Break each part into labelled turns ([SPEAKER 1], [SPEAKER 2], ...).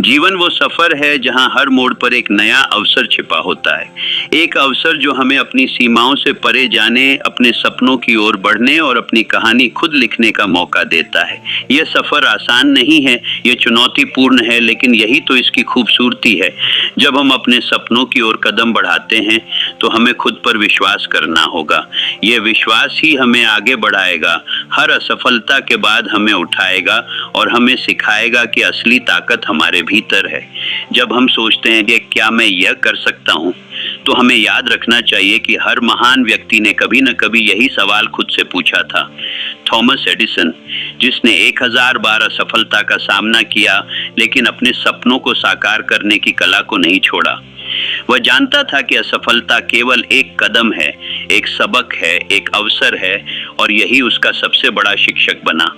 [SPEAKER 1] जीवन वो सफर है जहां हर मोड़ पर एक नया अवसर छिपा होता है। एक अवसर जो हमें अपनी सीमाओं से परे जाने, अपने सपनों की ओर बढ़ने और अपनी कहानी खुद लिखने का मौका देता है। यह सफर आसान नहीं है, यह चुनौतीपूर्ण है, लेकिन यही तो इसकी खूबसूरती है। जब हम अपने सपनों की ओर कदम बढ़ाते हैं तो हमें खुद पर विश्वास करना होगा। यह विश्वास ही हमें आगे बढ़ाएगा, हर असफलता के बाद हमें उठाएगा और हमें सिखाएगा कि असली ताकत हमारे भीतर है। जब हम सोचते हैं कि क्या मैं यह कर सकता हूँ, तो हमें याद रखना चाहिए कि हर महान व्यक्ति ने कभी न कभी यही सवाल खुद से पूछा था। थॉमस एडिसन, जिसने 1000 बार असफलता का सामना किया, लेकिन अपने सपनों को साकार करने की कला को नहीं छोड़ा। वह जानता था कि असफलता केवल एक कदम है, एक सबक है, एक अवसर है, और यही उसका सबसे बड़ा शिक्षक बना।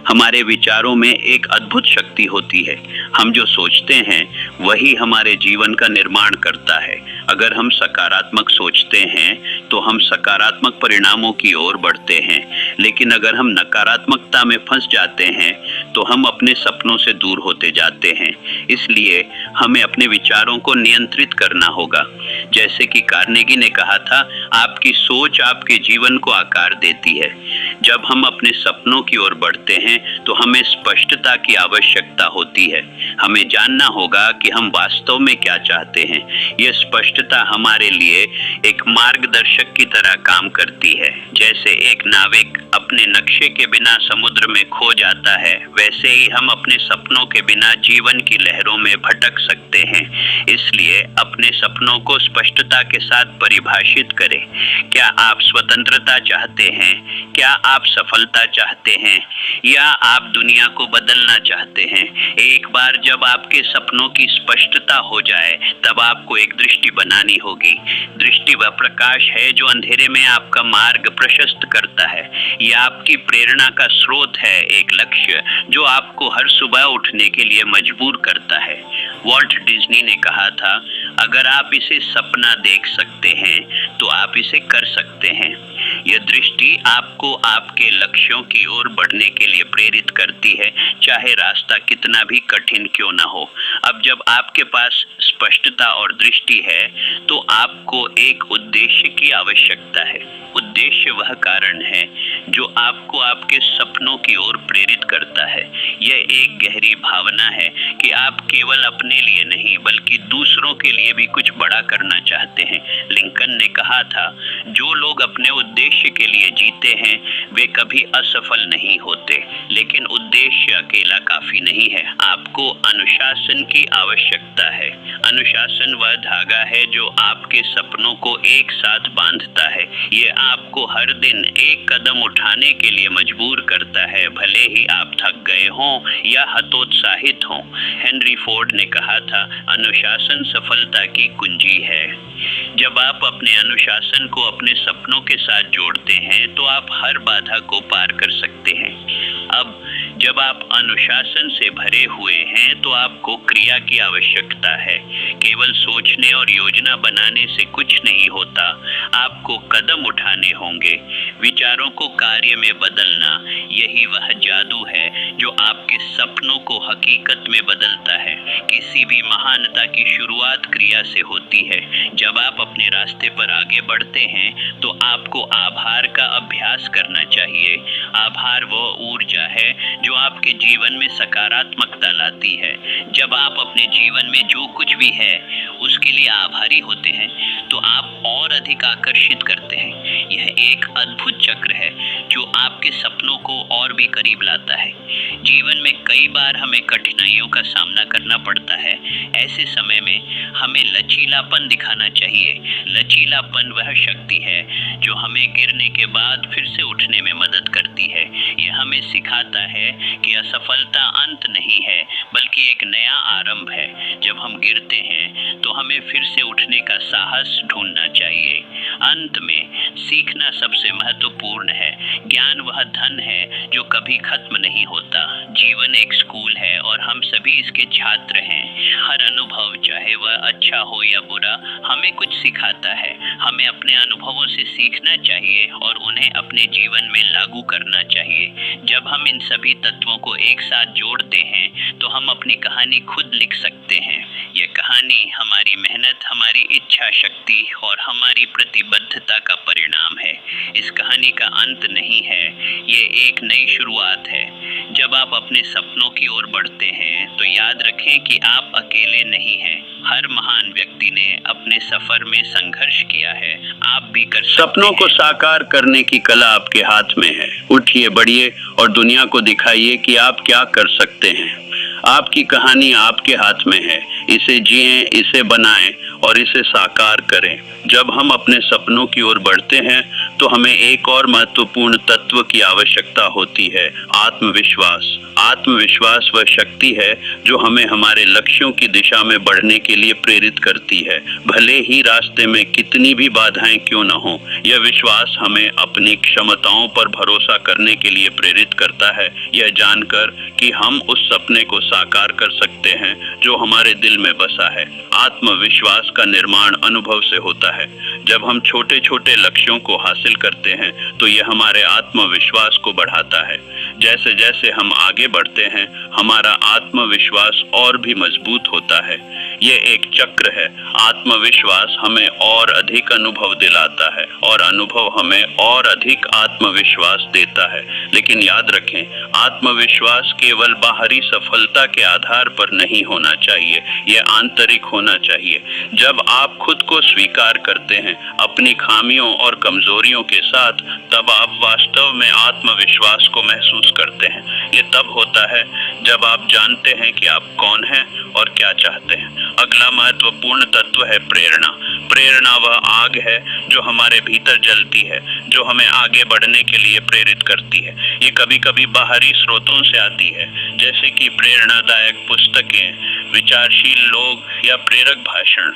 [SPEAKER 1] हमारे विचारों में एक अद्भुत शक्ति होती है। हम जो सोचते हैं वही हमारे जीवन का निर्माण करता है। अगर हम सकारात्मक सोचते हैं तो हम सकारात्मक परिणामों की ओर बढ़ते हैं, लेकिन अगर हम नकारात्मकता में फंस जाते हैं तो हम अपने सपनों से दूर होते जाते हैं। इसलिए हमें अपने विचारों को नियंत्रित करना होगा। जैसे कि कार्नेगी ने कहा था, आपकी सोच आपके जीवन को आकार देती है। जब हम अपने सपनों की ओर बढ़ते हैं तो हमें स्पष्टता की आवश्यकता होती है। हमें जानना होगा कि हम वास्तव में क्या चाहते हैं। यह स्पष्टता हमारे लिए एक मार्गदर्शक की तरह काम करती है। जैसे एक नाविक अपने नक्शे के बिना समुद्र में खो जाता है, वैसे ही हम अपने सपनों के बिना जीवन की लहरों में भटक सकते हैं। इसलिए अपने सपनों को स्पष्टता के साथ परिभाषित करें। क्या आप स्वतंत्रता चाहते हैं? क्या आप सफलता चाहते हैं? या आप दुनिया को बदलना चाहते हैं? एक बार जब आपके सपनों की स्पष्टता हो जाए, तब आपको एक दृष्टि बनानी होगी। दृष्टि वह प्रकाश है जो अंधेरे में आपका मार्ग प्रशस्त करता है। यह आपकी प्रेरणा का स्रोत है, एक लक्ष्य जो आपको हर सुबह उठने के लिए मजबूर करता है। वॉल्ट डिज्नी ने कहा था, अगर आप इसे सपना देख सकते हैं तो आप इसे कर सकते हैं। यह दृष्टि आपको आपके लक्ष्यों की ओर बढ़ने के लिए प्रेरित करती है, चाहे रास्ता कितना भी कठिन क्यों न हो। अब जब आपके पास स्पष्टता और दृष्टि है तो आपको एक उद्देश्य की आवश्यकता है। उद्देश्य वह कारण है जो आपको आपके सपनों की ओर प्रेरित करता है। यह एक गहरी भावना है कि आप केवल अपने लिए नहीं बल्कि दूसरों के लिए भी कुछ बड़ा करना चाहते हैं। लिंकन ने कहा था, जो लोग अपने उद्देश्य के लिए जीते हैं वे कभी असफल नहीं होते, लेकिन उद्देश्य अकेला काफी नहीं है। आपको अनुशासन की आवश्यकता है। अनुशासन वह धागा है जो आपके सपनों को एक साथ बांधता है। यह आपको हर दिन एक कदम उठाने के लिए मजबूर करता है, भले ही आप थक गए हों या हतोत्साहित हों। हेनरी फोर्ड ने कहा था, अनुशासन सफलता की कुंजी है। जब आप अपने अनुशासन को अपने सपनों के साथ जोड़ते हैं तो आप हर बाधा को पार कर सकते हैं। अब जब आप अनुशासन से भरे हुए हैं तो आपको क्रिया की आवश्यकता है। केवल सोचने और योजना बनाने से कुछ नहीं होता, आपको कदम उठाने होंगे, विचारों को कार्य में बदलना। यही वह जादू है जो आपके सपनों को हकीकत में बदलता है। किसी भी महानता की शुरुआत क्रिया से होती है। जब आप अपने रास्ते पर आगे बढ़ते हैं तो आपको आभार का अभ्यास करना चाहिए। आभार वह ऊर्जा है जो आपके जीवन में सकारात्मकता लाती है। जब आप अपने जीवन में जो कुछ भी है उसके लिए आभारी होते हैं तो आप और अधिक आकर्षित करते हैं। यह एक अद्भुत चक्र है जो आपके सपनों को और भी करीब लाता है। जीवन में कई बार हमें कठिनाइयों का सामना करना पड़ता है। ऐसे समय में हमें लचीलापन दिखाना चाहिए। लचीलापन वह शक्ति है जो हमें गिरने के बाद फिर से उठने में मदद करती है। यह हमें सिखाता है कि असफलता अंत नहीं है बल्कि एक नया आरंभ है। जब हम गिरते हैं तो तो हमें फिर से उठने का साहस ढूंढना चाहिए। अंत में सीखना सबसे महत्वपूर्ण है। ज्ञान वह धन है जो कभी खत्म नहीं होता। जीवन एक स्कूल है और हम सभी इसके छात्र हैं। हर अनुभव, चाहे वह अच्छा हो या बुरा, हमें कुछ सिखाता है। हमें अपने अनुभवों से सीखना चाहिए और उन्हें अपने जीवन में लागू करना चाहिए। जब हम इन सभी तत्वों को एक साथ जोड़ते हैं तो हम अपनी कहानी खुद लिख सकते हैं। यह कहानी हमारी मेहनत, हमारी इच्छा शक्ति और हमारी प्रतिबद्धता का परिणाम है। इस कहानी का अंत नहीं है, ये एक नई शुरुआत है। जब आप अपने सपनों की ओर बढ़ते हैं तो याद रखें कि आप अकेले नहीं हैं। हर महान व्यक्ति ने अपने सफर में संघर्ष किया है। आप भी कर सकते हैं। सपनों को साकार करने की कला आपके हाथ में है। उठिए, बढ़िए और दुनिया को दिखाइए कि आप क्या कर सकते हैं। आपकी कहानी आपके हाथ में है। इसे जिएं, इसे बनाएं और इसे साकार करें। जब हम अपने सपनों की ओर बढ़ते हैं तो हमें एक और महत्वपूर्ण तत्व की आवश्यकता होती है, आत्मविश्वास। आत्मविश्वास वह शक्ति है जो हमें हमारे लक्ष्यों की दिशा में बढ़ने के लिए प्रेरित करती है, भले ही रास्ते में कितनी भी बाधाएं क्यों न हो। यह विश्वास हमें अपनी क्षमताओं पर भरोसा करने के लिए प्रेरित करता है, यह जानकर कि हम उस सपने को साकार कर सकते हैं जो हमारे दिल में बसा है। आत्मविश्वास का निर्माण अनुभव से होता है। जब हम छोटे छोटे लक्ष्यों को हासिल करते हैं तो यह हमारे आत्मविश्वास को बढ़ाता है। जैसे जैसे हम आगे बढ़ते हैं हमारा आत्मविश्वास और भी मजबूत होता है। ये एक चक्र है। आत्मविश्वास हमें और अधिक अनुभव दिलाता है और अनुभव हमें और अधिक आत्मविश्वास देता है। लेकिन याद रखें, आत्मविश्वास केवल बाहरी सफलता के आधार पर नहीं होना चाहिए, यह आंतरिक होना चाहिए। जब आप खुद को स्वीकार करते हैं अपनी खामियों और कमजोरियों के साथ, तब आप वास्तव में आत्मविश्वास को महसूस करते हैं। ये तब होता है जब आप जानते हैं कि आप कौन हैं और क्या चाहते हैं। अगला महत्वपूर्ण तत्व है प्रेरणा। प्रेरणा वह आग है जो हमारे भीतर जलती है, जो हमें आगे बढ़ने के लिए प्रेरित करती है। ये कभी कभी बाहरी स्रोतों से आती है, जैसे कि प्रेरणादायक पुस्तकें, विचारशील लोग या प्रेरक भाषण।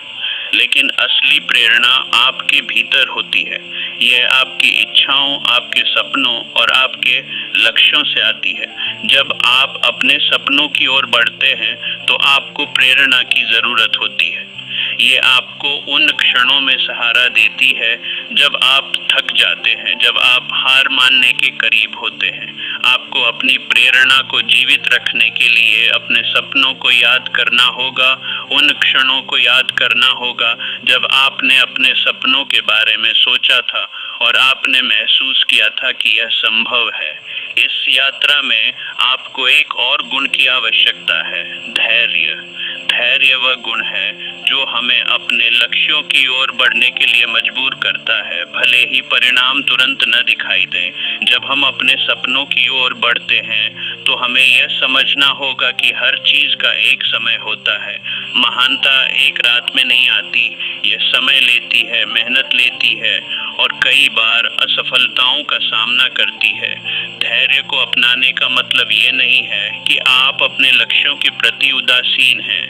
[SPEAKER 1] लेकिन असली प्रेरणा आपके भीतर होती है। यह आपकी इच्छाओं, आपके सपनों और आपके लक्ष्यों से आती है। जब आप अपने सपनों की ओर बढ़ते हैं तो आपको प्रेरणा की जरूरत होती है। ये आपको उन क्षणों में सहारा देती है जब आप थक जाते हैं, जब आप हार मानने के करीब होते हैं। आपको अपनी प्रेरणा को जीवित रखने के लिए अपने सपनों को याद करना होगा, उन क्षणों को याद करना होगा जब आपने अपने सपनों के बारे में सोचा था और आपने महसूस किया था कि यह संभव है। इस यात्रा में आपको एक और गुण की आवश्यकता है, धैर्य। धैर्य वह गुण है जो हमें अपने लक्ष्यों की ओर बढ़ने के लिए मजबूर करता है, भले ही परिणाम तुरंत न दिखाई दें। जब हम अपने सपनों की ओर बढ़ते हैं तो हमें यह समझना होगा कि हर चीज का एक समय होता है। महानता एक रात में नहीं आती, यह समय लेती है, मेहनत लेती है और कई बार असफलताओं का सामना करती है। धैर्य को अपनाने का मतलब ये नहीं है कि आप अपने लक्ष्यों के प्रति उदासीन हैं।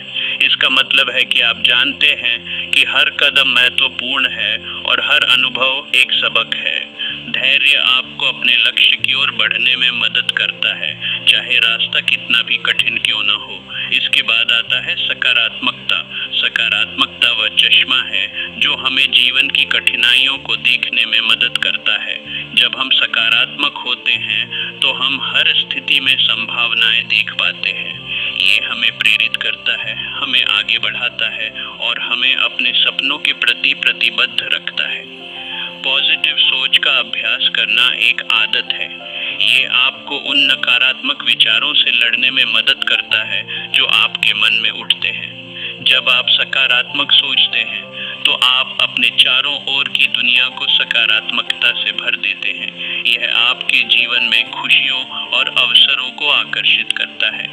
[SPEAKER 1] इसका मतलब है कि आप जानते हैं कि हर कदम महत्वपूर्ण है और हर अनुभव एक सबक है। धैर्य आपको अपने लक्ष्य की ओर बढ़ने में मदद करता है, चाहे रास्ता कितना भी कठिन क्यों न हो। इसके बाद आता है सकारात्मकता। सकारात्मकता वह चश्मा है जो हमें जीवन की कठिनाइयों को देखने में मदद करता है। जब हम सकारात्मक होते हैं तो हम हर स्थिति में संभावनाएं देख पाते हैं। ये हमें प्रेरित करता है, हमें आगे बढ़ाता है और हमें अपने सपनों के प्रति प्रतिबद्ध रखता है। पॉजिटिव सोच का अभ्यास करना एक आदत है। ये आपको उन नकारात्मक विचारों से लड़ने में मदद करता है जो आपके मन में उठते हैं। जब आप सकारात्मक सोचते हैं तो आप अपने चारों ओर की दुनिया को सकारात्मकता से भर देते हैं। यह आपके जीवन में खुशियों और अवसरों को आकर्षित करता है।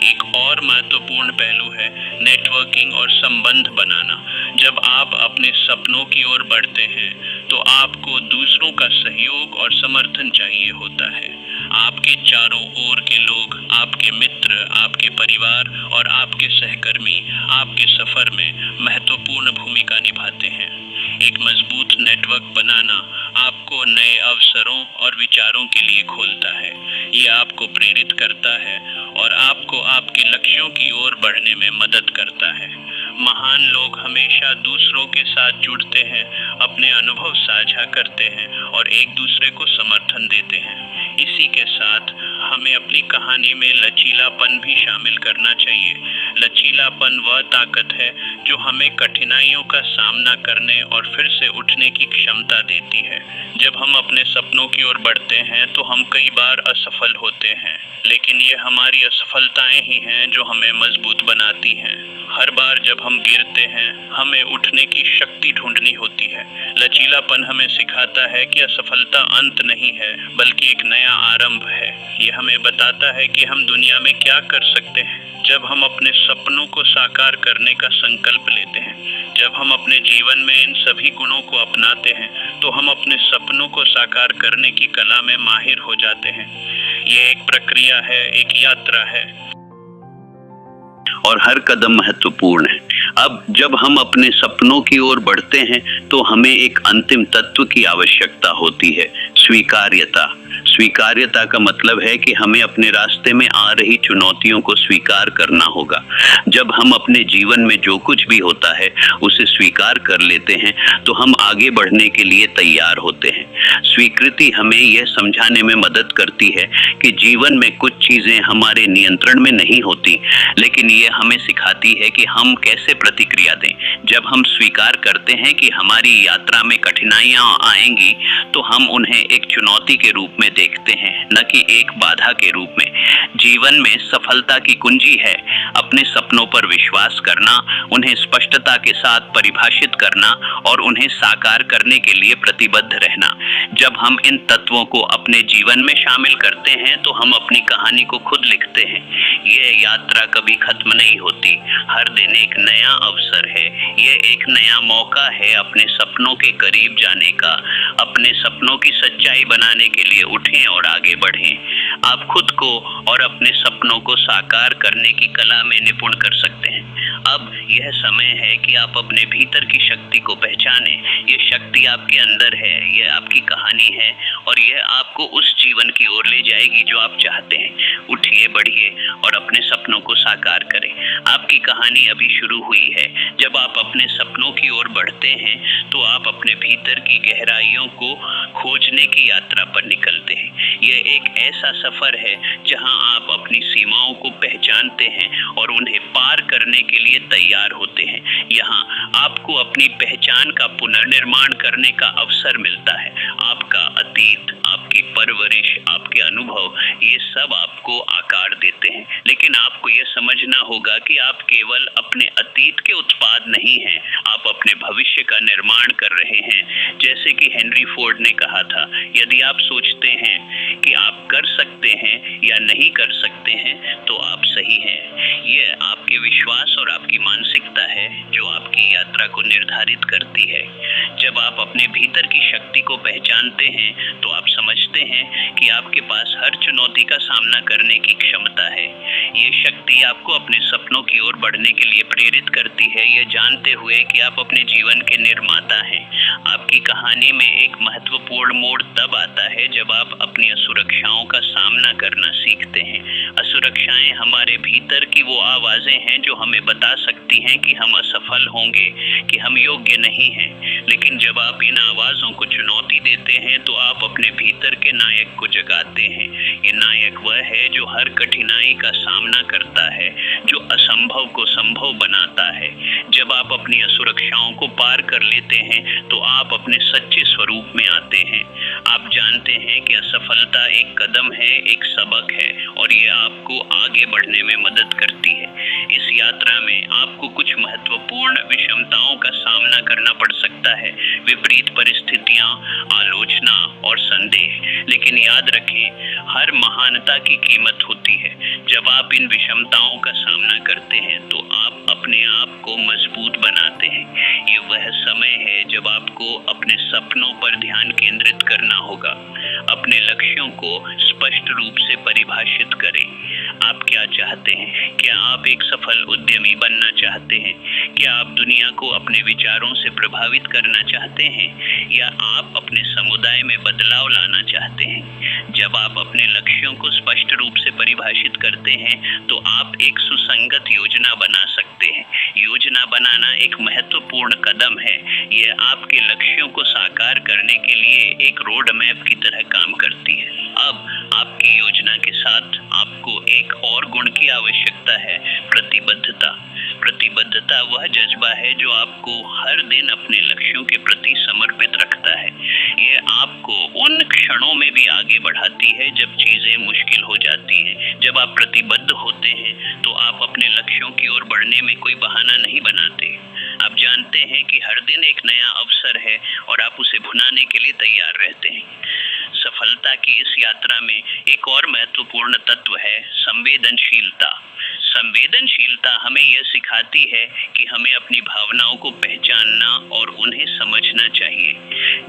[SPEAKER 1] एक और महत्वपूर्ण पहलू है नेटवर्किंग और संबंध बनाना। जब आप अपने सपनों की ओर बढ़ते हैं तो आपको दूसरों का सहयोग और समर्थन चाहिए होता है। आपके चारों ओर के लोग, आपके मित्र, आपके परिवार और आपके सहकर्मी आपके सफर में महत्वपूर्ण भूमिका निभाते हैं। एक मजबूत नेटवर्क बनाना आपको नए अवसरों और विचारों के लिए खोलता है। ये आपको प्रेरित करता है और आपको आपके लक्ष्यों की ओर बढ़ने में मदद करता है। महान लोग हमेशा दूसरों के साथ जुड़ते हैं, अपने अनुभव साझा करते हैं और एक दूसरे को समर्थन देते हैं। इसी के साथ हमें अपनी कहानी में लचीलापन भी शामिल करना चाहिए। लचीलापन वह ताकत है जो हमें कठिनाइयों का सामना करने और फिर से उठने की क्षमता देती है। जब हम अपने सपनों की ओर बढ़ते हैं तो हम कई बार असफल होते हैं, लेकिन ये हमारी असफलताएं ही हैं जो हमें मजबूत बनाती हैं। हर बार जब हम गिरते हैं, हमें उठने की शक्ति ढूंढनी होती है। लचीलापन हमें सिखाता है कि असफलता अंत नहीं है, बल्कि एक नया आरंभ है। ये हमें बताता है कि हम दुनिया में क्या कर सकते हैं जब हम अपने सपनों को साकार करने का संकल्प लेते हैं। जब हम अपने जीवन में इन सभी गुणों को अपनाते हैं, तो हम अपने सपनों को साकार करने की कला में माहिर हो जाते हैं। ये एक प्रक्रिया है, एक यात्रा है, और हर कदम महत्वपूर्ण है। अब जब हम अपने सपनों की ओर बढ़ते हैं तो हमें एक अंतिम तत्व की आवश्यकता होती है, स्वीकार्यता। स्वीकार्यता का मतलब है कि हमें अपने रास्ते में आ रही चुनौतियों को स्वीकार करना होगा। जब हम अपने जीवन में जो कुछ भी होता है उसे स्वीकार कर लेते हैं तो हम आगे बढ़ने के लिए तैयार होते हैं। स्वीकृति हमें यह समझाने में मदद करती है कि जीवन में कुछ चीजें हमारे नियंत्रण में नहीं होती, लेकिन यह हमें सिखाती है कि हम कैसे प्रतिक्रिया दें। जब हम स्वीकार करते हैं कि हमारी यात्रा में कठिनाइयां आएंगी, तो हम उन्हें एक चुनौती के रूप में देखते हैं, न कि एक बाधा के रूप में। जीवन में सफलता की कुंजी है अपने सपनों पर विश्वास करना, उन्हें स्पष्टता के साथ परिभाषित करना और उन्हें साकार करने के लिए प्रतिबद्ध रहना। जब हम इन तत्वों को अपने जीवन में शामिल करते हैं तो हम अपनी कहानी को खुद लिखते हैं। यह यात्रा कभी खत्म नहीं होती, हर दिन एक नया अवसर है। यह एक नया मौका है अपने सपनों के करीब जाने का। अपने सपनों की सच्चाई बनाने के लिए उठें और आगे बढ़ें। आप खुद को और अपने सपनों को साकार करने की कला में निपुण कर सकते हैं। अब यह समय है कि आप अपने भीतर की शक्ति को पहचानें। ये शक्ति आपके अंदर है, यह आपकी कहानी है और यह आपको उस जीवन की ओर ले जाएगी जो आप चाहते हैं। उठिए, बढ़िए और अपने सपनों को साकार करें। आपकी कहानी अभी शुरू हुई है। जब आप अपने सपनों की ओर बढ़ते हैं तो आप अपने भीतर की गहराइयों को खोजने की यात्रा पर निकलते हैं। यह एक ऐसा सफर है जहां आप अपनी सीमाओं को पहचानते हैं और उन्हें पार करने के लिए तैयार होते हैं। यहाँ आपको अपनी पहचान का पुनर्निर्माण करने का अवसर मिलता है। आपका अतीत, आपकी परवरिश, आपके अनुभव, ये सब आपको आकार देते हैं, लेकिन आपको यह समझना होगा कि आप केवल अपने अतीत के उत्पाद नहीं हैं, आप अपने भविष्य का निर्माण कर रहे हैं। जैसे कि हेनरी फोर्ड ने कहा था, यदि आप सोचते हैं कि आप कर सकते हैं या नहीं कर सकते हैं तो आप सही हैं। यह आपके विश्वास और आपकी मानसिकता है जो आपकी यात्रा को निर्धारित करती है। जब आप अपने भीतर की शक्ति को पहचानते हैं तो आप समझते हैं कि आपके पास हर चुनौती का सामना करने की क्षमता है। ये शक्ति आपको अपने सपनों की ओर बढ़ने के लिए प्रेरित करती है, ये जानते हुए कि आप अपने जीवन के निर्माता हैं। आपकी कहानी में एक महत्वपूर्ण मोड़ तब आता है जब आप अपनी असुरक्षाओं का सामना करना सीखते हैं। असुरक्षाएं हमारे भीतर की वो आवाजें हैं जो हमें बता सकती हैं कि हम असफल होंगे, कि हम योग्य नहीं हैं। लेकिन जब आप इन आवाजों को चुनौती देते हैं तो आप अपने भीतर के नायक को जगाते हैं। ये नायक वह है जो हर कठिनाई का सामना करता है, जो असंभव को संभव बनाता है। जब आप अपनी असुरक्षाओं को पार कर लेते हैं तो आप अपने सच्चे स्वरूप में आते हैं। आप जानते हैं कि असफलता एक कदम है, एक सबक है और ये आपको आगे बढ़ने में मदद करती है। इस यात्रा में आपको कुछ महत्वपूर्ण विषमताओं का सामना करना पड़ सकता है, विपरीत परिस्थितियां, आलोचना और संदेह। लेकिन याद रखें, हर महानता की कीमत होती है। जब आप इन विषमताओं का सामना करते हैं तो आप अपने आप को मजबूत बनाते हैं। ये वह समय है जब आपको अपने सपनों पर ध्यान केंद्रित करना होगा, अपने लक्ष्यों को स्पष्ट स्पष्ट रूप से परिभाषित करें। आप क्या चाहते हैं? क्या आप एक सफल उद्यमी बनना चाहते हैं? क्या आप दुनिया को अपने विचारों से प्रभावित करना चाहते हैं, या आप अपने समुदाय में बदलाव लाना चाहते हैं? जब आप अपने लक्ष्यों को स्पष्ट रूप से परिभाषित करते हैं तो आप एक सुसंगत योजना बना सकते हैं। योजना बनाना एक महत्वपूर्ण कदम है। यह आपके लक्ष्यों को साकार करने के लिए एक रोड मैप की तरह काम करती है। अब आपकी योजना के साथ आपको एक और गुण की आवश्यकता है, प्रतिबद्धता। प्रतिबद्धता वह जज्बा है जो आपको हर दिन अपने लक्ष्यों के प्रति समर्पित रखता है। यह आपको उन क्षणों में भी आगे बढ़ाती है जब चीजें मुश्किल हो जाती हैं। जब आप प्रतिबद्ध होते हैं तो आप अपने लक्ष्यों की ओर बढ़ने में कोई बहाना नहीं बनाते। आप जानते हैं कि हर दिन एक नया अवसर है और आप उसे भुनाने के लिए तैयार रहते हैं। सफलता की इस यात्रा में एक और महत्वपूर्ण तत्व है संवेदनशीलता। संवेदनशीलता हमें यह सिखाती है कि हमें अपनी भावनाओं को पहचानना और उन्हें समझना चाहिए।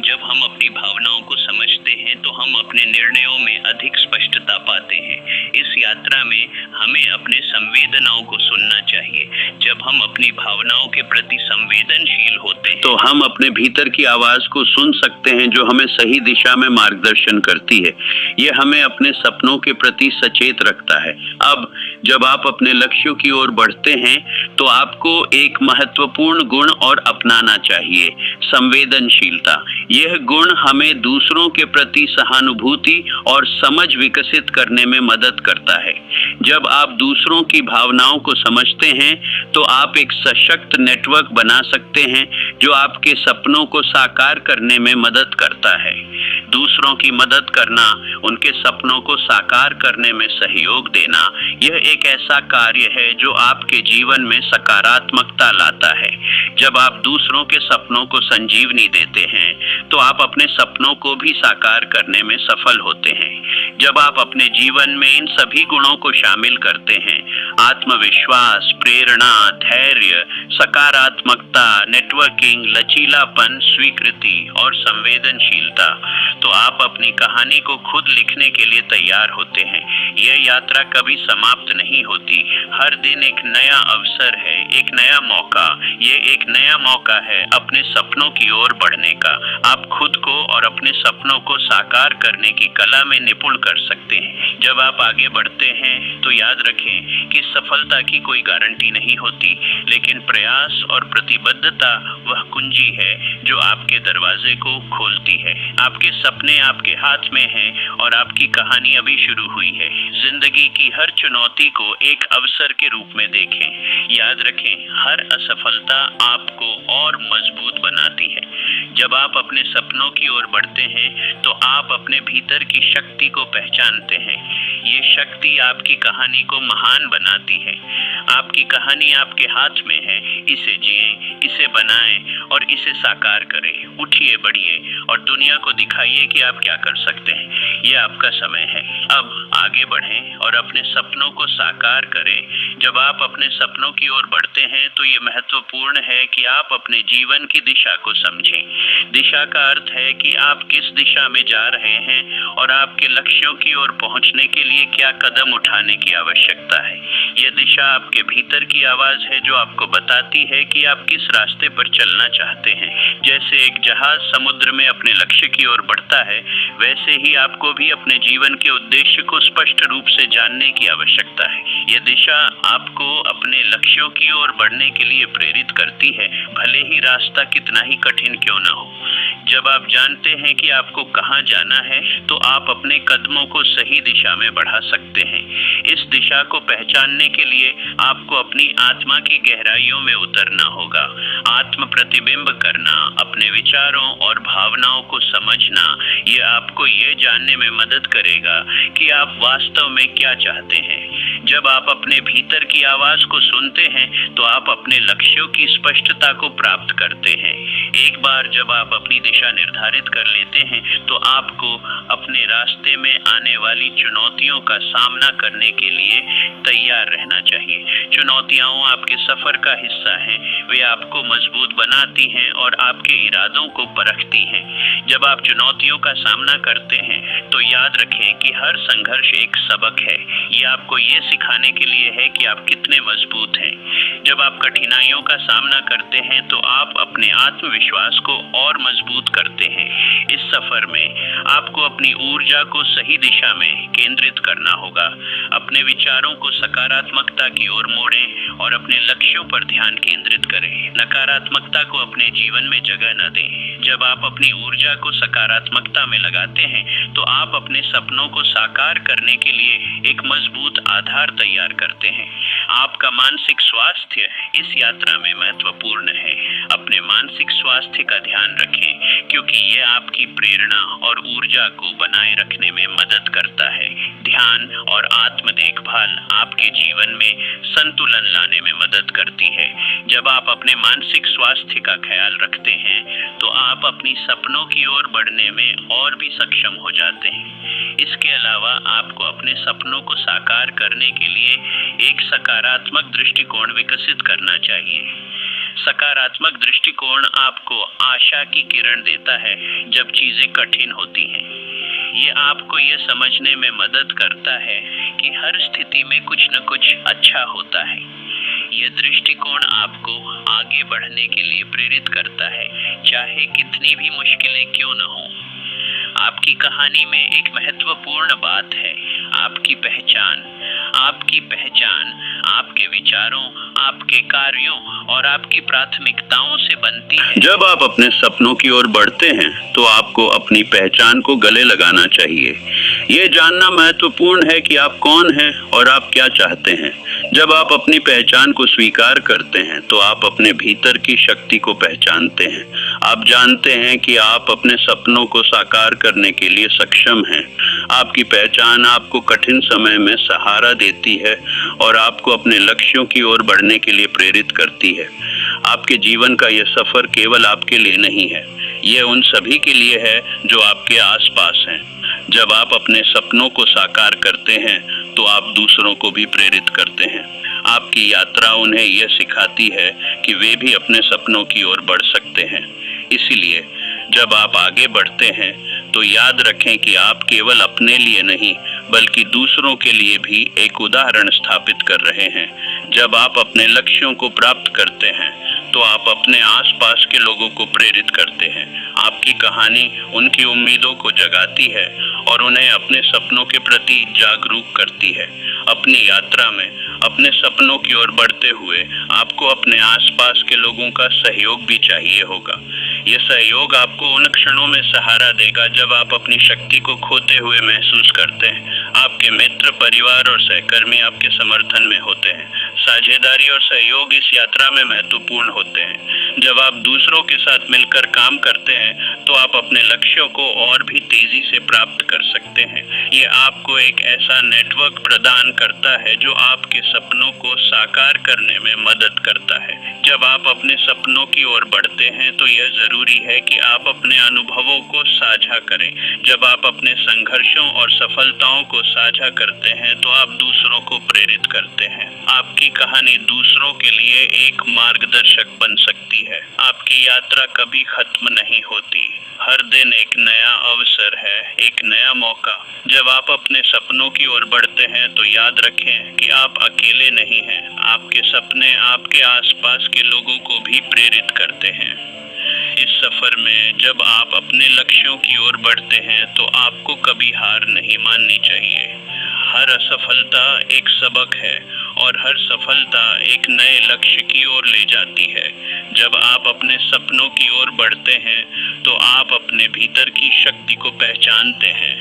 [SPEAKER 1] जब हम अपनी भावनाओं को समझते हैं तो हम अपने निर्णयों में अधिक स्पष्टता पाते हैं। इस यात्रा में हमें अपने संवेदनाओं को सुनना चाहिए। जब हम अपनी भावनाओं के प्रति संवेदनशील होते हैं तो हम अपने भीतर की आवाज को सुन सकते हैं जो हमें सही दिशा में मार्गदर्शन करती है। यह हमें अपने सपनों के प्रति सचेत रखता है। अब जब आप अपने लक्ष्यों की ओर बढ़ते हैं तो आपको एक महत्वपूर्ण गुण और अपनाना चाहिए, संवेदनशीलता। यह गुण हमें दूसरों के प्रति सहानुभूति और समझ विकसित करने में मदद करता है। जब आप दूसरों की भावनाओं को समझते हैं तो आप एक सशक्त नेटवर्क बना सकते हैं जो आपके सपनों को साकार करने में मदद करता है। दूसरों की मदद करना, उनके सपनों को साकार करने में सहयोग देना, यह एक ऐसा कार्य है जो आपके जीवन में सकारात्मकता लाता है। जब आप दूसरों के सपनों को संजीवनी देते हैं तो आप अपने सपनों को भी साकार करने में सफल होते हैं। जब आप अपने जीवन में इन सभी गुणों को शामिल करते हैं, आत्मविश्वास, प्रेरणा, धैर्य, सकारात्मकता, नेटवर्किंग, लचीलापन, स्वीकृति और संवेदनशीलता, तो आप अपनी कहानी को खुद लिखने के लिए तैयार होते हैं। यह यात्रा कभी समाप्त नहीं होती। हर दिन एक नया अवसर है, एक नया मौका। ये एक नया मौका है अपने सपनों की ओर बढ़ने का। आप खुद को और अपने सपनों को साकार करने की कला में निपुण कर सकते हैं। जब आप आगे बढ़ते हैं तो याद रखें कि सफलता की कोई गारंटी नहीं होती, लेकिन प्रयास और प्रतिबद्धता वह कुंजी है जो आपके दरवाजे को खोलती है। आपके सपने आपके हाथ में हैं और आपकी कहानी अभी शुरू हुई है। जिंदगी की हर चुनौती को एक अवसर के रूप में देखें। याद रखें, हर असफलता आपको और मजबूत बनाती है। जब आप अपने सपनों की ओर बढ़ते हैं तो आप अपने भीतर की शक्ति को पहचानते हैं। ये शक्ति आपकी कहानी को महान बनाती है। आपकी कहानी आपके हाथ में है। इसे जिएं, इसे बनाएं और इसे साकार करें। उठिए, बढ़िए और दुनिया को दिखाइए कि आप क्या कर सकते हैं। ये आपका समय है। अब आगे बढ़ें और अपने सपनों को साकार करें। जब आप अपने सपनों की ओर बढ़ते हैं तो ये महत्वपूर्ण है कि आप अपने जीवन की दिशा को समझें। दिशा का अर्थ है कि आप किस दिशा में जा रहे हैं और आपके लक्ष्यों की ओर पहुंचने के लिए क्या कदम उठाने की आवश्यकता है। यह दिशा आपके भीतर की आवाज है जो आपको बताती है कि आप किस रास्ते पर चलना चाहते हैं। जैसे एक जहाज समुद्र में अपने लक्ष्य की ओर बढ़ता है, वैसे ही आपको भी अपने जीवन के उद्देश्य को स्पष्ट रूप से जानने की आवश्यकता है। यह दिशा आपको अपने लक्ष्यों की ओर बढ़ने के लिए प्रेरित करती है, भले ही रास्ता कितना ही कठिन क्यों न हो। जब आप जानते हैं कि आपको कहां जाना है तो आप अपने कदमों को सही दिशा में बढ़ा सकते हैं। इस दिशा को पहचानने के लिए आपको अपनी आत्मा की गहराइयों में उतरना होगा। आत्म प्रतिबिंब करना, अपने विचारों और भावनाओं को समझना, ये आपको ये जानने में मदद करेगा कि आप वास्तव में क्या चाहते हैं। जब आप अपने भीतर की आवाज को सुनते हैं तो आप अपने लक्ष्यों की स्पष्टता को प्राप्त करते हैं। एक बार जब आप अपनी दिशा निर्धारित कर लेते हैं तो आपको अपने रास्ते में आने वाली चुनौतियों का सामना करने के लिए तैयार रहना चाहिए। चुनौतियां आपके सफर का हिस्सा होता है वे आपको मजबूत बनाती हैं और आपके इरादों को परखती हैं। जब आप चुनौतियों का सामना करते हैं तो याद रखें कि हर संघर्ष एक सबक है। ये आपको ये सिखाने के लिए है कि आप कितने मजबूत हैं। जब आप कठिनाइयों का सामना करते हैं तो आप अपने आत्मविश्वास को और मजबूत करते हैं। इस सफर में आपको अपनी ऊर्जा को सही दिशा में केंद्रित करना होगा। अपने विचारों को सकारात्मकता की ओर मोड़ें और अपने लक्ष्यों पर ध्यान केंद्रित करें। नकारात्मकता को अपने जीवन में जगह न दें। जब आप अपनी ऊर्जा को सकारात्मकता में लगाते हैं तो आप अपने सपनों को साकार करने के लिए एक मजबूत आधार तैयार करते हैं। आपका मानसिक स्वास्थ्य इस यात्रा में महत्वपूर्ण है। अपने मानसिक स्वास्थ्य का ध्यान रखें क्योंकि यह आपकी प्रेरणा और ऊर्जा को बनाए रखने में मदद करता है। ध्यान और आत्म देखभाल आपके जीवन में संतुलन लाने में मदद करती है। जब आप अपने मानसिक स्वास्थ्य का ख्याल रखते हैं तो आप अपनी सपनों की ओर बढ़ने में और भी सक्षम हो जाते हैं। इसके अलावा आपको अपने सपनों को साकार करने के लिए एक सकारात्मक दृष्टिकोण विकसित करना चाहिए। सकारात्मक दृष्टिकोण आपको आशा की किरण देता है जब चीजें कठिन होती हैं। ये आपको ये समझने में मदद करता है कि हर स्थिति में कुछ न कुछ अच्छा होता है। यह दृष्टिकोण आपको आगे बढ़ने के लिए प्रेरित करता है, चाहे कितनी भी मुश्किलें क्यों न हो। आपकी कहानी में एक महत्वपूर्ण बात है, आपकी पहचान। आपकी पहचान आपके विचारों, आपके कार्यों और आपकी प्राथमिकताओं से बनती है। जब आप अपने सपनों की ओर बढ़ते हैं तो आपको अपनी पहचान को गले लगाना चाहिए। ये जानना महत्वपूर्ण है कि आप कौन हैं और आप क्या चाहते हैं। जब आप अपनी पहचान को स्वीकार करते हैं तो आप अपने भीतर की शक्ति को पहचानते हैं। आप जानते हैं कि आप अपने सपनों को साकार करने के लिए सक्षम हैं। आपकी पहचान आपको कठिन समय में सहारा देती है और आपको अपने लक्ष्यों की ओर बढ़ने के लिए प्रेरित करती है। आपके जीवन का यह सफर केवल आपके लिए नहीं है, यह उन सभी के लिए है जो आपके आसपास हैं। जब आप अपने सपनों को साकार करते हैं तो आप दूसरों को भी प्रेरित करते हैं। आपकी यात्रा उन्हें यह सिखाती है कि वे भी अपने सपनों की ओर बढ़ सकते हैं। इसीलिए जब आप आगे बढ़ते हैं तो याद रखें कि आप केवल अपने लिए नहीं बल्कि दूसरों के लिए भी एक उदाहरण स्थापित कर रहे हैं। जब आप अपने लक्ष्यों को प्राप्त करते हैं तो आप अपने आसपास के लोगों को प्रेरित करते हैं। आपकी कहानी उनकी उम्मीदों को जगाती है और उन्हें अपने सपनों के प्रति जागरूक करती है। अपनी यात्रा में अपने सपनों की ओर बढ़ते हुए आपको अपने आसपास के लोगों का सहयोग भी चाहिए होगा। यह सहयोग आपको उन क्षणों में सहारा देगा जब आप अपनी शक्ति को खोते हुए महसूस करते हैं। आपके मित्र, परिवार और सहकर्मी आपके समर्थन में होते हैं। साझेदारी और सहयोग इस यात्रा में महत्वपूर्ण होते हैं। जब आप दूसरों के साथ मिलकर काम करते हैं तो आप अपने लक्ष्यों को और भी तेजी से प्राप्त कर सकते हैं। ये आपको एक ऐसा नेटवर्क प्रदान करता है जो आपके सपनों को साकार करने में मदद करता है। जब आप अपने सपनों की ओर बढ़ते हैं तो यह जरूरी है कि आप अपने अनुभवों को साझा करें। जब आप अपने संघर्षों और सफलताओं को साझा करते हैं तो आप दूसरों को प्रेरित करते हैं। आपकी कहानी दूसरों के लिए एक मार्गदर्शक बन सकती है। आपकी यात्रा कभी खत्म नहीं होती। हर दिन एक नया अवसर है, एक नया मौका। जब आप अपने सपनों की ओर बढ़ते हैं तो याद रखें कि आप अकेले नहीं हैं। आपके सपने आपके आसपास के लोगों को भी प्रेरित करते हैं। इस सफर में जब आप अपने लक्ष्यों की ओर बढ़ते हैं तो आपको कभी हार नहीं माननी चाहिए। हर असफलता एक सबक है और हर सफलता एक नए लक्ष्य की ओर ले जाती है। जब आप अपने सपनों की ओर बढ़ते हैं तो आप अपने भीतर की शक्ति को पहचानते हैं।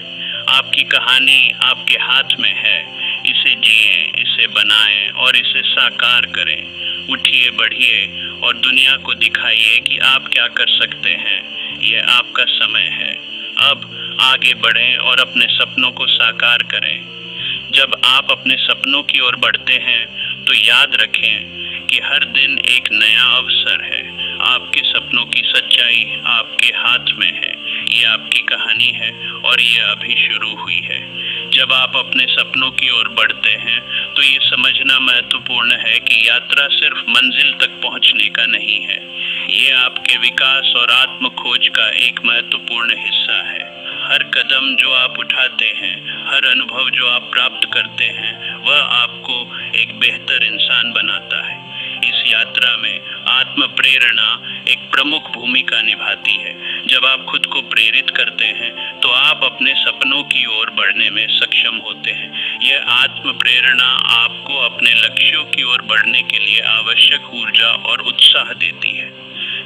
[SPEAKER 1] आपकी कहानी आपके हाथ में है। इसे जिएं, इसे बनाएं और इसे साकार करें। उठिए, बढ़िए और दुनिया को दिखाइए कि आप क्या कर सकते हैं। यह आपका समय है। अब आगे बढ़ें और अपने सपनों को साकार करें। जब आप अपने सपनों की ओर बढ़ते हैं तो याद रखें कि हर दिन एक नया अवसर है। आपके सपनों की सच्चाई आपके हाथ में है। ये आपकी कहानी है और ये अभी शुरू हुई है। जब आप अपने सपनों की ओर बढ़ते हैं तो ये समझना महत्वपूर्ण है कि यात्रा सिर्फ मंजिल तक पहुंचने का नहीं है, ये आपके विकास और आत्म खोज का एक महत्वपूर्ण हिस्सा है। हर कदम जो आप उठाते हैं, हर अनुभव जो आप प्राप्त करते हैं, वह आपको एक बेहतर इंसान बनाता है। इस यात्रा में आत्म प्रेरणा एक प्रमुख भूमिका निभाती है। जब आप खुद को प्रेरित करते हैं तो आप अपने सपनों की ओर बढ़ने में सक्षम होते हैं। यह आत्म प्रेरणा आपको अपने लक्ष्यों की ओर बढ़ने के लिए आवश्यक ऊर्जा और उत्साह देती है।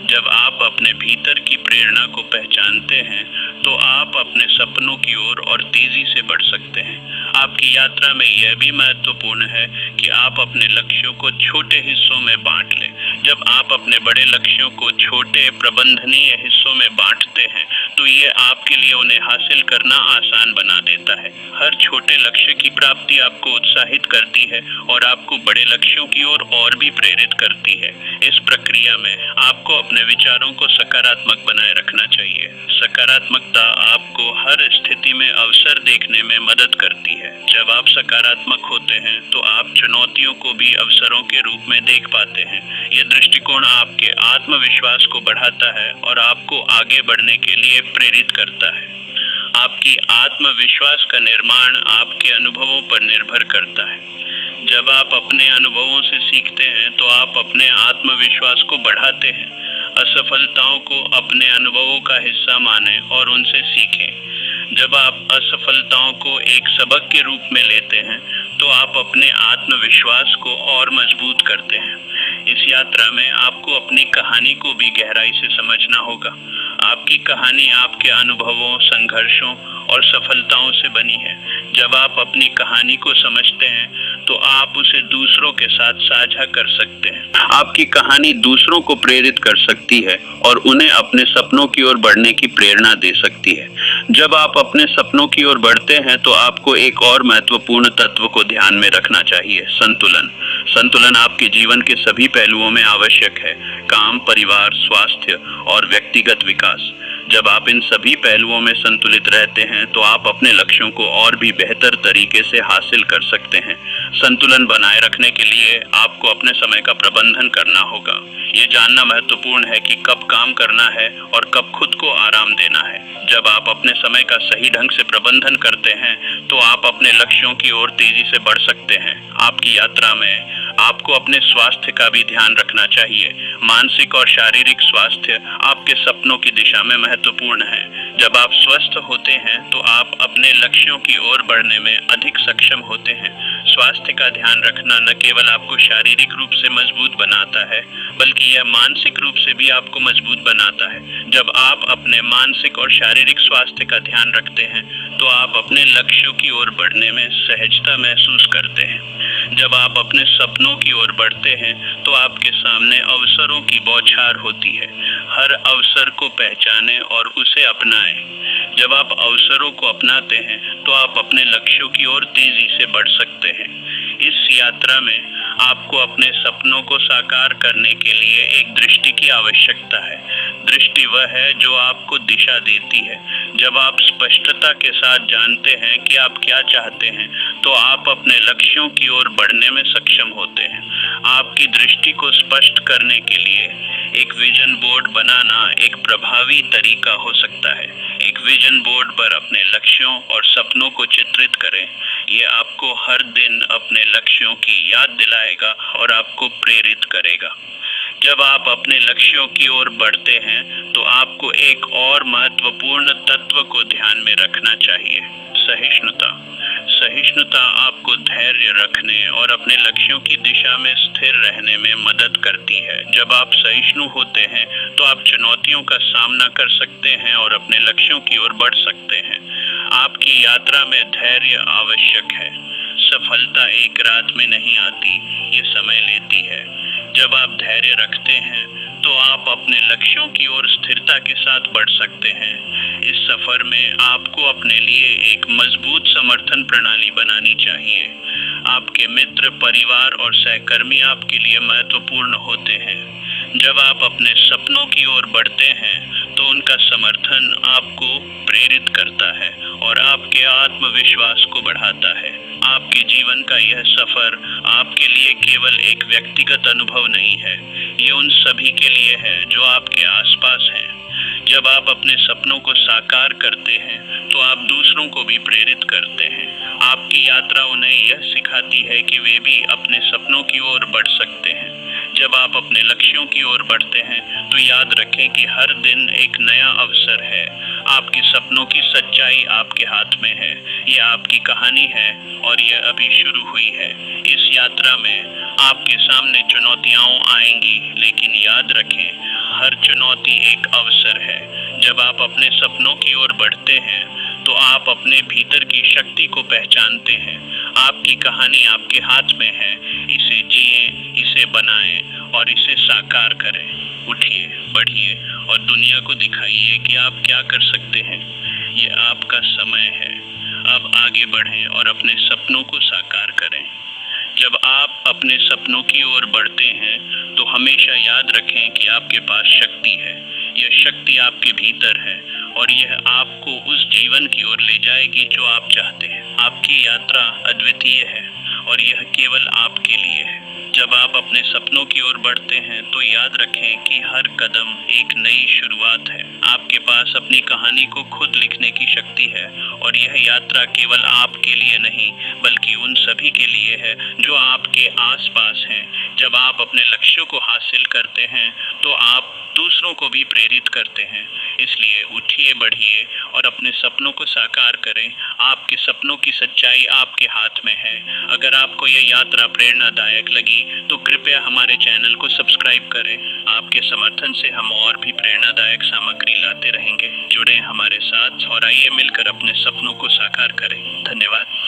[SPEAKER 1] जब आप अपने भीतर की प्रेरणा को पहचानते हैं तो आप अपने सपनों की ओर और तेजी से बढ़ सकते हैं। आपकी यात्रा में यह भी महत्वपूर्ण है कि आप अपने लक्ष्यों को छोटे हिस्सों में बांट लें। जब आप अपने बड़े लक्ष्यों को छोटे प्रबंधनीय हिस्सों में बांटते हैं तो ये आपके लिए उन्हें हासिल करना आसान बना देता है। हर छोटे लक्ष्य की प्राप्ति आपको उत्साहित करती है और आपको बड़े लक्ष्यों की ओर और भी प्रेरित करती है। इस प्रक्रिया में आपको अपने विचारों को सकारात्मक बनाए रखना चाहिए। सकारात्मकता आपको हर स्थिति में अवसर देखने में मदद करती है। जब आप सकारात्मक होते हैं तो आप चुनौतियों को भी अवसरों के रूप में देख पाते हैं। यह दृष्टिकोण आपके आत्मविश्वास को बढ़ाता है और आपको आगे बढ़ने के लिए प्रेरित करता है। आपकी आत्मविश्वास का निर्माण आपके अनुभवों पर निर्भर करता है। जब आप अपने अनुभवों से सीखते हैं तो आप अपने आत्मविश्वास को बढ़ाते हैं। असफलताओं को अपने अनुभवों का हिस्सा मानें और उनसे सीखें। जब आप असफलताओं को एक सबक के रूप में लेते हैं तो आप अपने आत्मविश्वास को और मजबूत करते हैं। इस यात्रा में आपको अपनी कहानी को भी गहराई से समझना होगा। आपकी कहानी आपके अनुभवों, संघर्षों और सफलताओं से बनी है। जब आप अपनी कहानी को समझते हैं तो आप उसे दूसरों के साथ साझा कर सकते हैं। आपकी कहानी दूसरों को प्रेरित कर सकती है और उन्हें अपने सपनों की ओर बढ़ने की प्रेरणा दे सकती है। जब आप अपने सपनों की ओर बढ़ते हैं तो आपको एक और महत्वपूर्ण तत्व को ध्यान में रखना चाहिए, संतुलन। संतुलन आपके जीवन के सभी पहलुओं में आवश्यक है, काम, परिवार, स्वास्थ्य और व्यक्तिगत विकास। जब आप इन सभी पहलुओं में संतुलित रहते हैं तो आप अपने लक्ष्यों को और भी बेहतर तरीके से हासिल कर सकते हैं। संतुलन बनाए रखने के लिए आपको अपने समय का प्रबंधन करना होगा। ये जानना महत्वपूर्ण है कि कब काम करना है और कब खुद को आराम देना है। जब आप अपने समय का सही ढंग से प्रबंधन करते हैं तो आप अपने लक्ष्यों की ओर तेजी से बढ़ सकते हैं। आपकी यात्रा में आपको अपने स्वास्थ्य का भी ध्यान रखना चाहिए। मानसिक और शारीरिक स्वास्थ्य आपके सपनों की दिशा में महत्वपूर्ण है। जब आप स्वस्थ होते हैं तो आप अपने लक्ष्यों की ओर बढ़ने में अधिक सक्षम होते हैं। स्वास्थ्य का ध्यान रखना न केवल आपको शारीरिक रूप से मजबूत बनाता है बल्कि यह मानसिक रूप से भी आपको मजबूत बनाता है। जब आप अपने मानसिक और शारीरिक स्वास्थ्य का ध्यान रखते हैं तो आप अपने लक्ष्यों की ओर बढ़ने में सहजता महसूस करते हैं। जब आप अपने सपनों की ओर बढ़ते हैं तो आपके सामने अवसरों की बौछार होती है। हर अवसर को पहचानें और उसे अपनाएं। जब आप अवसरों को अपनाते हैं तो आप अपने लक्ष्यों की ओर तेजी से बढ़ सकते हैं। इस यात्रा में आपको अपने सपनों को साकार करने के लिए एक दृष्टि की आवश्यकता है। दृष्टि वह है जो आपको दिशा देती है। जब आप स्पष्टता के साथ जानते हैं कि आप क्या चाहते हैं तो आप अपने लक्ष्यों की ओर बढ़ने में सक्षम होते हैं। आपकी दृष्टि को स्पष्ट करने के लिए एक विजन बोर्ड बनाना एक प्रभावी तरीका हो सकता है। एक विजन बोर्ड पर अपने लक्ष्यों और सपनों को चित्रित करें। ये आपको हर दिन अपने लक्ष्यों की याद दिलाएगा और आपको प्रेरित करेगा। जब आप अपने लक्ष्यों की ओर बढ़ते हैं तो आपको एक और महत्वपूर्ण तत्व को ध्यान में रखना चाहिए, सहिष्णुता। सहिष्णुता आपको धैर्य रखने और अपने लक्ष्यों की दिशा में स्थिर रहने में मदद करती है। जब आप सहिष्णु होते हैं तो आप चुनौतियों का सामना कर सकते हैं और अपने लक्ष्यों की ओर बढ़ सकते हैं। आपकी यात्रा में धैर्य आवश्यक है। सफलता एक रात में नहीं आती, ये समय लेती है। जब आप धैर्य रखते हैं तो आप अपने लक्ष्यों की ओर स्थिरता के साथ बढ़ सकते हैं। इस सफर में आपको अपने लिए एक मजबूत समर्थन प्रणाली बनानी चाहिए। आपके मित्र, परिवार और सहकर्मी आपके लिए महत्वपूर्ण होते हैं। जब आप अपने सपनों की ओर बढ़ते हैं तो उनका समर्थन आपको प्रेरित करता है और आपके आत्मविश्वास को बढ़ाता है। आपके जीवन का यह सफर आपके लिए केवल एक व्यक्तिगत अनुभव नहीं है, ये उन सभी के लिए है जो आपके आसपास हैं। जब आप अपने सपनों को साकार करते हैं तो आप दूसरों को भी प्रेरित करते हैं। आपकी यात्रा उन्हें यह सिखाती है कि वे भी अपने सपनों की ओर बढ़ सकते हैं। जब आप अपने लक्ष्यों की ओर बढ़ते हैं तो याद रखें कि हर दिन एक नया अवसर है। आपके सपनों की सच्चाई आपके हाथ में है। यह आपकी कहानी है और यह अभी शुरू हुई है। इस यात्रा में आपके सामने चुनौतियां आएंगी, लेकिन याद रखें हर चुनौती एक अवसर है। जब आप अपने सपनों की ओर बढ़ते हैं तो आप अपने भीतर की शक्ति को पहचानते हैं। आपकी कहानी आपके हाथ में है। इसे जिएं, इसे बनाएं और इसे साकार करें। उठिए, बढ़िए और दुनिया को दिखाइए कि आप क्या कर सकते हैं। ये आपका समय है। अब आगे बढ़ें और अपने सपनों को साकार करें। जब आप अपने सपनों की ओर बढ़ते हैं तो हमेशा याद रखें कि आपके पास शक्ति है। यह शक्ति आपके भीतर है और यह आपको उस जीवन की ओर ले जाएगी जो आप चाहते हैं। आपकी यात्रा अद्वितीय है और यह केवल आपके लिए है। जब आप अपने सपनों की ओर बढ़ते हैं तो याद रखें कि हर कदम एक नई शुरुआत है। आपके पास अपनी कहानी को खुद लिखने की शक्ति है और यह यात्रा केवल आपके लिए नहीं बल्कि उन सभी के लिए है जो आपके आसपास हैं। जब आप अपने लक्ष्यों को हासिल करते हैं तो आप दूसरों को भी प्रेरित करते हैं। इसलिए उठिए, बढ़िए और अपने सपनों को साकार करें। आपके सपनों की सच्चाई आपके हाथ में है। अगर आपको यह यात्रा प्रेरणादायक लगी तो कृपया हमारे चैनल को सब्सक्राइब करें। आपके समर्थन से हम और भी प्रेरणादायक सामग्री लाते रहेंगे। जुड़ें हमारे साथ और आइए मिलकर अपने सपनों को साकार करें। धन्यवाद।